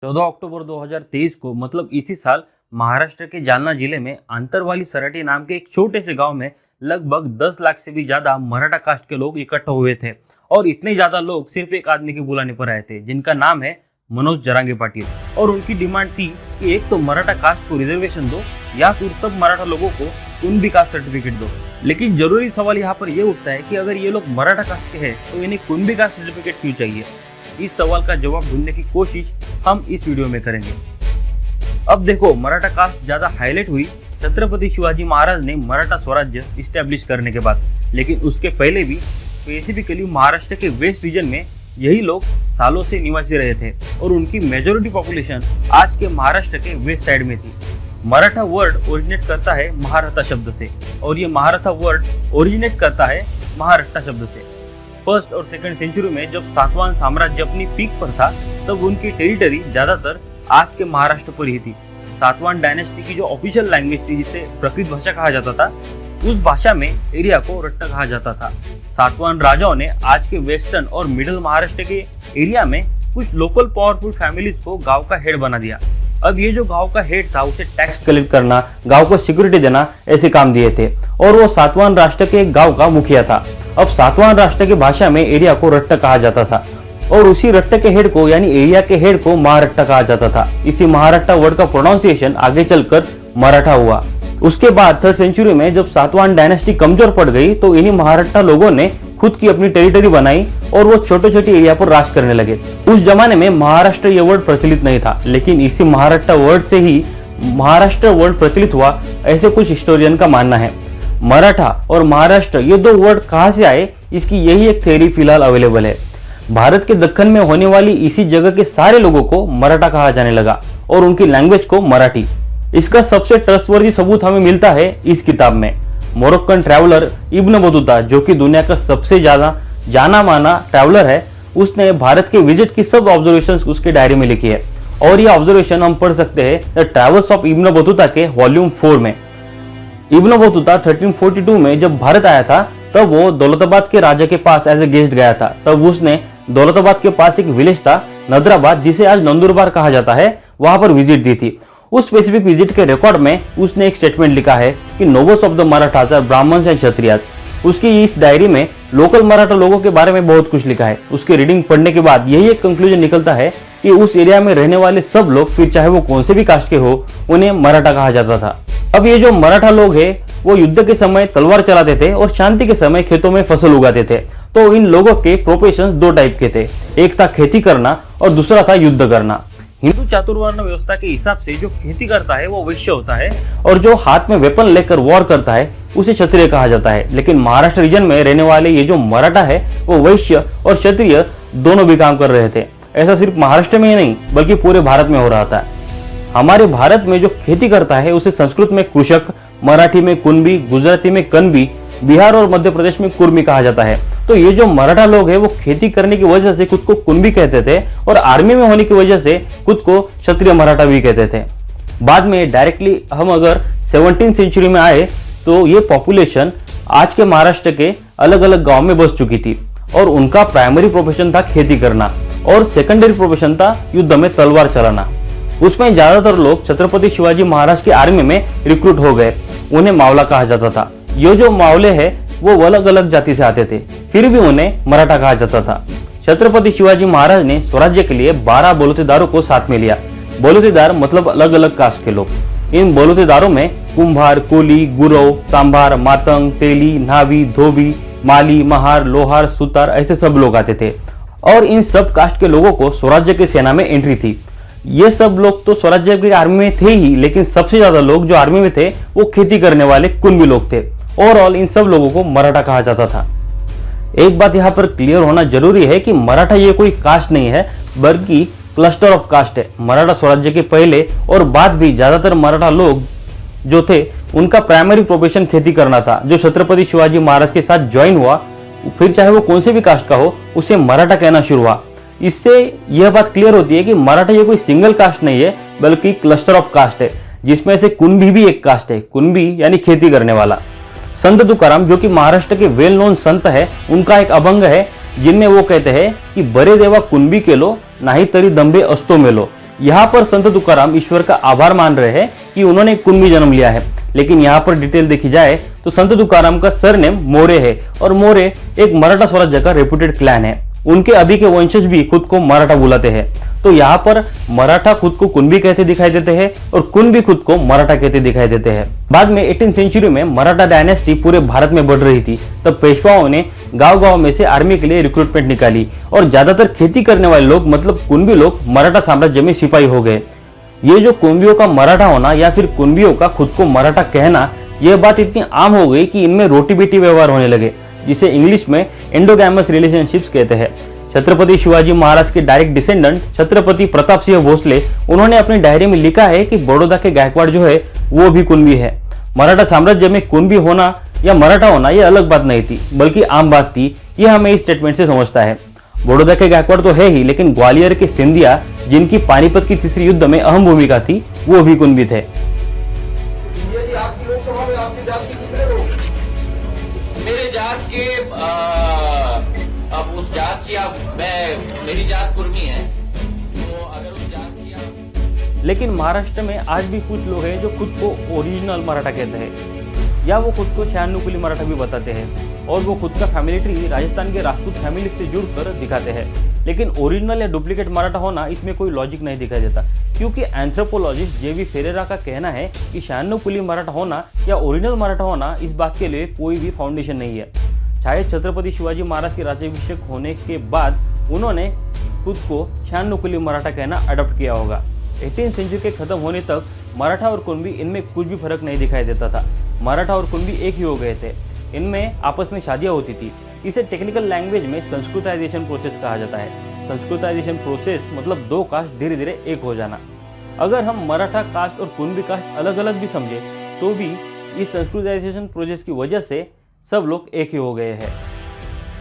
14 अक्टूबर 2023 को मतलब इसी साल महाराष्ट्र के जालना जिले में अंतरवाली सराटी नाम के एक छोटे से गांव में लगभग 10 लाख से भी ज्यादा मराठा कास्ट के लोग इकट्ठा हुए थे। और इतने ज्यादा लोग सिर्फ एक आदमी के बुलाने पर आए थे जिनका नाम है मनोज जरांगे पाटिल। और उनकी डिमांड थी कि एक तो मराठा कास्ट को रिजर्वेशन दो या फिर सब मराठा लोगों को कुणबी कास्ट सर्टिफिकेट दो। लेकिन जरूरी सवाल यहाँ पर यह उठता है कि अगर ये लोग मराठा कास्ट के हैं तो इन्हें कुणबी कास्ट सर्टिफिकेट क्यों चाहिए। इस सवाल का जवाब ढूंढने की कोशिश हम इस वीडियो में करेंगे। अब देखो, मराठा कास्ट ज्यादा हाईलाइट हुई छत्रपति शिवाजी महाराज ने मराठा स्वराज्य इस्टेब्लिश करने के बाद, लेकिन उसके पहले भी स्पेसिफिकली महाराष्ट्र के वेस्ट रीजन में यही लोग सालों से निवासी रहे थे और उनकी मेजोरिटी पॉपुलेशन आज के महाराष्ट्र के वेस्ट साइड में थी। मराठा वर्ड ओरिजिनेट करता है महारथा शब्द से और ये महारथा वर्ड ओरिजिनेट करता है महाराष्ट्र शब्द से। फर्स्ट और सेकंड सेंचुरी में जब सातवाहन साम्राज्य अपनी पीक पर था तब उनकी टेरिटरी ज्यादातर आज के महाराष्ट्र पर ही थी। सातवाहन डायनेस्टी की जो ऑफिशियल लैंग्वेज थी जिसे प्रकृत भाषा कहा जाता था, उस भाषा में एरिया को रट्टा कहा जाता था। सातवाहन राजाओं ने आज के वेस्टर्न और मिडिल महाराष्ट्र के एरिया में कुछ लोकल पावरफुल फैमिलीज को गांव का हेड बना दिया। अब ये जो गांव का हेड था उसे टैक्स कलेक्ट करना, गांव को सिक्योरिटी देना, ऐसे काम दिए थे और वो सातवाहन राष्ट्र के एक गांव का मुखिया था। अब सातवाहन राष्ट्र की भाषा में एरिया को रट्टा कहा जाता था और उसी रट्टा के हेड को यानी एरिया के हेड को महारट्टा कहा जाता था। इसी महारट्टा वर्ड का प्रोनाउंसिएशन आगे चलकर मराठा हुआ। उसके बाद थर्ड सेंचुरी में जब सातवाहन डायनेस्टी कमजोर पड़ गई तो इन्हीं महारट्टा लोगों ने खुद की अपनी टेरिटरी बनाई और वो छोटे छोटे एरिया पर राज करने लगे। उस जमाने में महाराष्ट्र ये वर्ड प्रचलित नहीं था, लेकिन इसी महारट्टा वर्ड से ही महाराष्ट्र वर्ड प्रचलित हुआ, ऐसे कुछ हिस्टोरियन का मानना है। मराठा और महाराष्ट्र ये दो वर्ड कहां से आए, इसकी यही एक थ्योरी फिलहाल अवेलेबल है। भारत के दक्कन में होने वाली इसी जगह के सारे लोगों को मराठा कहा जाने लगा और उनकी लैंग्वेज को मराठी। इसका सबसे ट्रस्टवर्दी सबूत हमें मिलता है इस किताब में। मोरक्कन ट्रैवलर इब्न बतूता, जो कि दुनिया का सबसे ज्यादा जाना माना ट्रैवलर है, उसने भारत के विजिट की सब ऑब्जर्वेशंस उसके डायरी में लिखी है और ये ऑब्जर्वेशन हम पढ़ सकते हैं the travels of Ibn Battuta के वॉल्यूम 4 में। इब्न बतूता 1342 में जब भारत आया था तब वो दौलताबाद के राजा के पास एज ए गेस्ट गया था। तब उसने दौलताबाद के पास एक विलेज था नदराबाद, जिसे आज नंदुरबार कहा जाता है, वहां पर विजिट दी थी। उस स्पेसिफिक विजिट के रिकॉर्ड में उसने एक स्टेटमेंट लिखा है कि nobles of the Marathas are Brahmans and Kshatriyas. उसकी इस डायरी में लोकल मराठा लोगों के बारे में बहुत कुछ लिखा है। उसकी रीडिंग पढ़ने के बाद यही एक कंक्लूजन निकलता है कि उस एरिया में रहने वाले सब लोग, फिर चाहे वो कौन से भी कास्ट के हो, उन्हें मराठा कहा जाता था। अब ये जो मराठा लोग हैं वो युद्ध के समय तलवार चलाते थे और शांति के समय खेतों में फसल उगाते थे। तो इन लोगों के प्रोफेशंस दो टाइप के थे, एक था खेती करना और दूसरा था युद्ध करना। हिंदू चातुर्वर्ण व्यवस्था के हिसाब से जो खेती करता है वो वैश्य होता है और जो हाथ में वेपन लेकर वॉर करता है उसे क्षत्रिय कहा जाता है। लेकिन महाराष्ट्र रीजन में रहने वाले ये जो मराठा है वो वैश्य और क्षत्रिय दोनों भी काम कर रहे थे। ऐसा सिर्फ महाराष्ट्र में ही नहीं बल्कि पूरे भारत में हो रहा था। हमारे भारत में जो खेती करता है उसे संस्कृत में कृषक, मराठी में कुणबी, गुजराती में कनबी, बिहार और मध्य प्रदेश में कुर्मी कहा जाता है। तो ये जो मराठा लोग हैं वो खेती करने की वजह से खुद को कुणबी कहते थे और आर्मी में होने की वजह से खुद को क्षत्रिय मराठा भी कहते थे। बाद में डायरेक्टली हम अगर 17वीं सेंचुरी में आए तो ये पॉपुलेशन आज के महाराष्ट्र के अलग अलग गांव में बस चुकी थी और उनका प्राइमरी प्रोफेशन था खेती करना और सेकेंडरी प्रोफेशन था युद्ध में तलवार चलाना। उसमें ज्यादातर लोग छत्रपति शिवाजी महाराज की आर्मी में रिक्रूट हो गए। उन्हें मावला कहा जाता था। ये जो मावले है वो अलग अलग जाति से आते थे, फिर भी उन्हें मराठा कहा जाता था। छत्रपति शिवाजी महाराज ने स्वराज्य के लिए 12 बलुतेदारों को साथ में लिया। बलुतेदार मतलब अलग अलग कास्ट के लोग। इन बलुतेदारों में कुंभार, कोली, गुरव, सांभार, मातंग, तेली, नावी, धोबी, माली, महार, लोहार, सुतार, ऐसे सब लोग आते थे और इन सब कास्ट के लोगों को स्वराज्य की सेना में एंट्री थी। ये सब लोग तो स्वराज्य की आर्मी में थे ही, लेकिन सबसे ज्यादा लोग जो आर्मी में थे वो खेती करने वाले कुणबी लोग थे। ओवरऑल इन सब लोगों को मराठा कहा जाता था। एक बात यहाँ पर क्लियर होना जरूरी है कि मराठा ये कोई कास्ट नहीं है बल्कि क्लस्टर ऑफ कास्ट है। मराठा स्वराज्य के पहले और बाद भी ज्यादातर मराठा लोग जो थे उनका प्राइमरी प्रोफेशन खेती करना था। जो छत्रपति शिवाजी महाराज के साथ ज्वाइन हुआ, फिर चाहे वो कौन से भी कास्ट का हो, उसे मराठा कहना शुरू हुआ। इससे यह बात क्लियर होती है कि मराठा ये कोई सिंगल कास्ट नहीं है बल्कि क्लस्टर ऑफ कास्ट है, जिसमें से कुणबी भी एक कास्ट है। कुणबी यानी खेती करने वाला। संत तुकाराम जो कि महाराष्ट्र के वेल नोन संत है, उनका एक अभंग है जिनमें वो कहते हैं कि बरे देवा कुणबी केलो नाही तरी दंबे असतो मेलो। यहाँ पर संत तुकाराम ईश्वर का आभार मान रहे हैं कि उन्होंने कुणबी जन्म लिया है, लेकिन यहाँ पर डिटेल देखी जाए तो संत तुकाराम का सरनेम मोरे है और मोरे एक मराठा स्वराज्य का रेपुटेड क्लैन है। उनके अभी के वंशज भी खुद को मराठा बुलाते हैं। तो यहाँ पर मराठा खुद को कुणबी कहते दिखाई देते हैं और कुणबी खुद को मराठा कहते दिखाई देते हैं। बाद में 18th सेंचुरी में मराठा डायनेस्टी पूरे भारत में बढ़ रही थी, तब पेशवाओं ने गांव-गांव में से आर्मी के लिए रिक्रूटमेंट निकाली और ज्यादातर खेती करने वाले लोग मतलब कुणबी लोग मराठा साम्राज्य में सिपाही हो गए। ये जो कुणबियों का मराठा होना या फिर कुणबियों का खुद को मराठा कहना, यह बात इतनी आम हो गई कि इनमें रोटी बेटी व्यवहार होने लगे, जिसे इंग्लिश में एंडोगैमस रिलेशनशिप्स कहते हैं। छत्रपति शिवाजी महाराज के डायरेक्ट डिसेंडेंट छत्रपति प्रताप सिंह भोसले, उन्होंने अपनी डायरी में लिखा है कि बड़ौदा के गायकवाड़ जो है वो भी कुणबी है। मराठा साम्राज्य में कुणबी होना या मराठा होना यह अलग बात नहीं थी, बल्कि आम बात थी। यह हमें इस स्टेटमेंट से समझता है। बड़ौदा के गायकवाड़ तो है ही, लेकिन ग्वालियर के सिंधिया, जिनकी पानीपत की तीसरी युद्ध में अहम भूमिका थी, वो भी कुणबी थे। मेरे जात के अब उस जात की मेरी जात कुर्मी है, तो अगर उस जात की लेकिन महाराष्ट्र में आज भी कुछ लोग हैं जो खुद को ओरिजिनल मराठा कहते हैं, या वो खुद को 96 कुली मराठा भी बताते हैं, और वो खुद का फैमिली ट्री राजस्थान के राजपूत फैमिली से जुड़कर दिखाते हैं। लेकिन ओरिजिनल या डुप्लीकेट मराठा होना, इसमें कोई लॉजिक नहीं दिखाई देता, क्योंकि एंथ्रोपोलॉजिस्ट जेवी फेरेरा का कहना है कि 96 कुली मराठा होना या ओरिजिनल मराठा होना, इस बात के लिए कोई भी फाउंडेशन नहीं है। शायद छत्रपति शिवाजी महाराज के राज्याभिषेक होने के बाद उन्होंने खुद को 96 कुली मराठा कहना अडॉप्ट किया होगा। 18th सेंचुरी के खत्म होने तक मराठा और कुणबी, इनमें कुछ भी फर्क नहीं दिखाई देता था। मराठा और कुणबी एक ही हो गए थे। इनमें आपस में शादियां होती थी। इसे टेक्निकल लैंग्वेज में संस्कृताइजेशन प्रोसेस कहा जाता है। संस्कृताइजेशन प्रोसेस मतलब दो कास्ट धीरे धीरे एक हो जाना। अगर हम मराठा कास्ट और कुणबी कास्ट अलग अलग भी समझे तो भी इस संस्कृताइजेशन प्रोसेस की वजह से सब लोग एक ही हो गए हैं।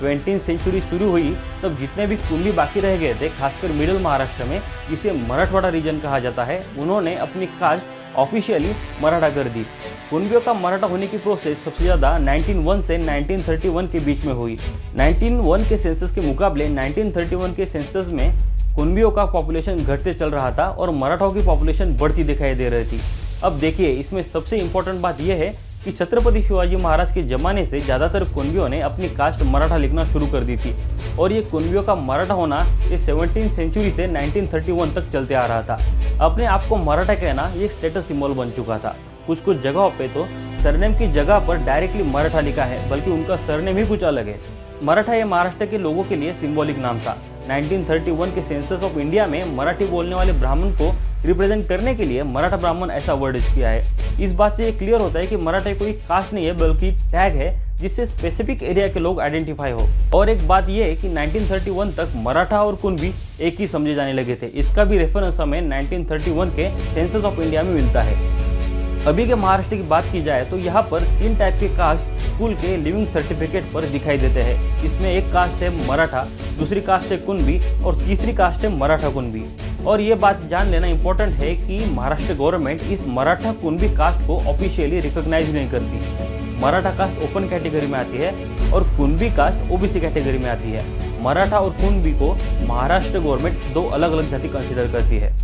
20th सेंचुरी शुरू हुई तब जितने भी कुणबी बाकी रह गए थे, खासकर मिडिल महाराष्ट्र में, जिसे मराठवाड़ा रीजन कहा जाता है, उन्होंने अपनी कास्ट ऑफिशियली मराठा कर दी। कुणबियों का मराठा होने की प्रोसेस सबसे ज़्यादा 1901 से 1931 के बीच में हुई। 1901 के सेंसस के मुकाबले 1931 के सेंसस में कुणबियों का पॉपुलेशन घटते चल रहा था और मराठाओं की पॉपुलेशन बढ़ती दिखाई दे रही थी। अब देखिए, इसमें सबसे इम्पोर्टेंट बात यह है कि छत्रपति शिवाजी महाराज के ज़माने से ज़्यादातर कुणबियों ने अपनी कास्ट मराठा लिखना शुरू कर दी थी, और ये कुणबियों का मराठा होना ये 17th सेंचुरी से 1931 तक चलते आ रहा था। अपने आप को मराठा कहना ये एक स्टेटस सिंबल बन चुका था। कुछ कुछ जगहों पे तो सरनेम की जगह पर डायरेक्टली मराठा लिखा है, बल्कि उनका सरनेम ही कुछ अलग है। मराठा ये महाराष्ट्र के लोगों के लिए सिंबॉलिक नाम था। 1931 के सेंसस ऑफ इंडिया में मराठी बोलने वाले ब्राह्मण को रिप्रेजेंट करने के लिए मराठा ब्राह्मण ऐसा वर्ड यूज किया है। इस बात से ये क्लियर होता है कि मराठा कोई कास्ट नहीं है, बल्कि टैग है जिससे स्पेसिफिक एरिया के लोग आइडेंटिफाई हो। और एक बात यह है कि 1931 तक मराठा और कुणबी एक ही समझे जाने लगे थे। इसका भी रेफरेंस हमें 1931 के सेंसस ऑफ इंडिया में मिलता है। अभी के महाराष्ट्र की बात की जाए तो यहाँ पर 3 टाइप के कास्ट स्कूल के लिविंग सर्टिफिकेट पर दिखाई देते हैं। इसमें एक कास्ट है मराठा, दूसरी कास्ट है कुणबी और तीसरी कास्ट है मराठा कुणबी। और ये बात जान लेना इंपॉर्टेंट है कि महाराष्ट्र गवर्नमेंट इस मराठा कुणबी कास्ट को ऑफिशियली रिकॉग्नाइज नहीं करती। मराठा कास्ट ओपन कैटेगरी में आती है और कुणबी कास्ट ओबीसी कैटेगरी में आती है। मराठा और कुणबी को महाराष्ट्र गवर्नमेंट दो अलग अलग जाति कंसिडर करती है।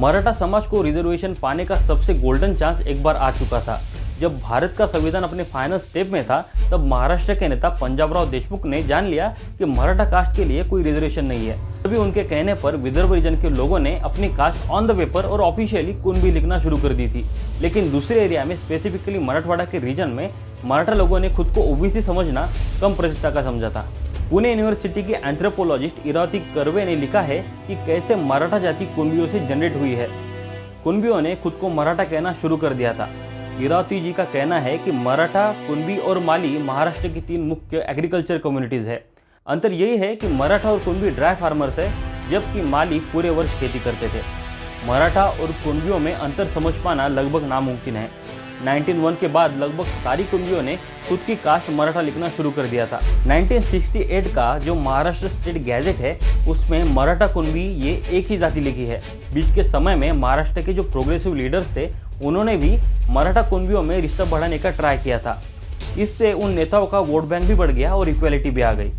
मराठा समाज को रिजर्वेशन पाने का सबसे गोल्डन चांस एक बार आ चुका था। जब भारत का संविधान अपने फाइनल स्टेप में था, तब महाराष्ट्र के नेता पंजाबराव देशमुख ने जान लिया कि मराठा कास्ट के लिए कोई रिजर्वेशन नहीं है। तभी उनके कहने पर विदर्भ रीजन के लोगों ने अपनी कास्ट ऑन द पेपर और ऑफिशियली कुणबी लिखना शुरू कर दी थी। लेकिन दूसरे एरिया में, स्पेसिफिकली मराठवाड़ा के रीजन में, मराठा लोगों ने खुद को ओबीसी समझना कम प्रतिष्ठा का समझा था। पुणे यूनिवर्सिटी के एंथ्रोपोलॉजिस्ट इरावती कर्वे ने लिखा है कि कैसे मराठा जाति कुणबियों से जनरेट हुई है। कुणबियों ने खुद को मराठा कहना शुरू कर दिया था। इरावती जी का कहना है कि मराठा, कुणबी और माली महाराष्ट्र की 3 मुख्य एग्रीकल्चर कम्युनिटीज़ है। अंतर यही है कि मराठा और कुणबी ड्राई फार्मर्स है, जबकि माली पूरे वर्ष खेती करते थे। मराठा और कुणबियों में अंतर समझ पाना लगभग नामुमकिन है। 1901 के बाद लगभग सारी कुणबियों ने खुद की कास्ट मराठा लिखना शुरू कर दिया था। 1968 का जो महाराष्ट्र स्टेट गैजेट है, उसमें मराठा कुणबी ये एक ही जाति लिखी है। बीच के समय में महाराष्ट्र के जो प्रोग्रेसिव लीडर्स थे, उन्होंने भी मराठा कुणबियों में रिश्ता बढ़ाने का ट्राई किया था। इससे उन नेताओं का वोट बैंक भी बढ़ गया और इक्वालिटी भी आ गई।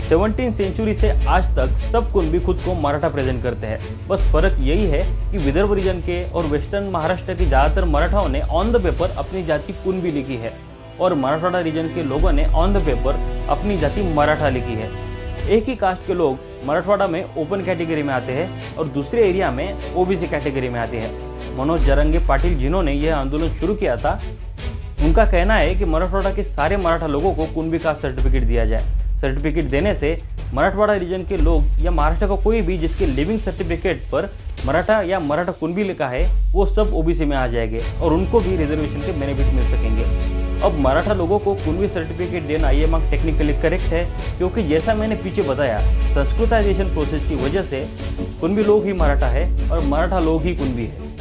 17वीं सेंचुरी से आज तक सब कुणबी खुद को मराठा प्रेजेंट करते हैं। बस फर्क यही है कि विदर्भ रीजन के और वेस्टर्न महाराष्ट्र के ज्यादातर मराठाओं ने ऑन द पेपर अपनी जाति कुणबी लिखी है और मराठवाड़ा रीजन के लोगों ने ऑन द पेपर अपनी जाति मराठा लिखी है। एक ही कास्ट के लोग मराठवाड़ा में ओपन कैटेगरी में आते हैं और दूसरे एरिया में ओबीसी कैटेगरी में आते हैं। मनोज जरंगे पाटिल जिन्होंने यह आंदोलन शुरू किया था, उनका कहना है कि मराठवाड़ा के सारे मराठा लोगों को कुणबी कास्ट सर्टिफिकेट दिया जाए। सर्टिफिकेट देने से मराठवाड़ा रीजन के लोग या महाराष्ट्र का कोई भी जिसके लिविंग सर्टिफिकेट पर मराठा या मराठा कुणबी लिखा है वो सब ओबीसी में आ जाएंगे और उनको भी रिजर्वेशन के बेनिफिट मिल सकेंगे। अब मराठा लोगों को कुणबी सर्टिफिकेट देना ये मांग टेक्निकली करेक्ट है, क्योंकि जैसा मैंने पीछे बताया संस्कृताइजेशन प्रोसेस की वजह से कुणबी लोग ही मराठा है और मराठा लोग ही कुणबी है।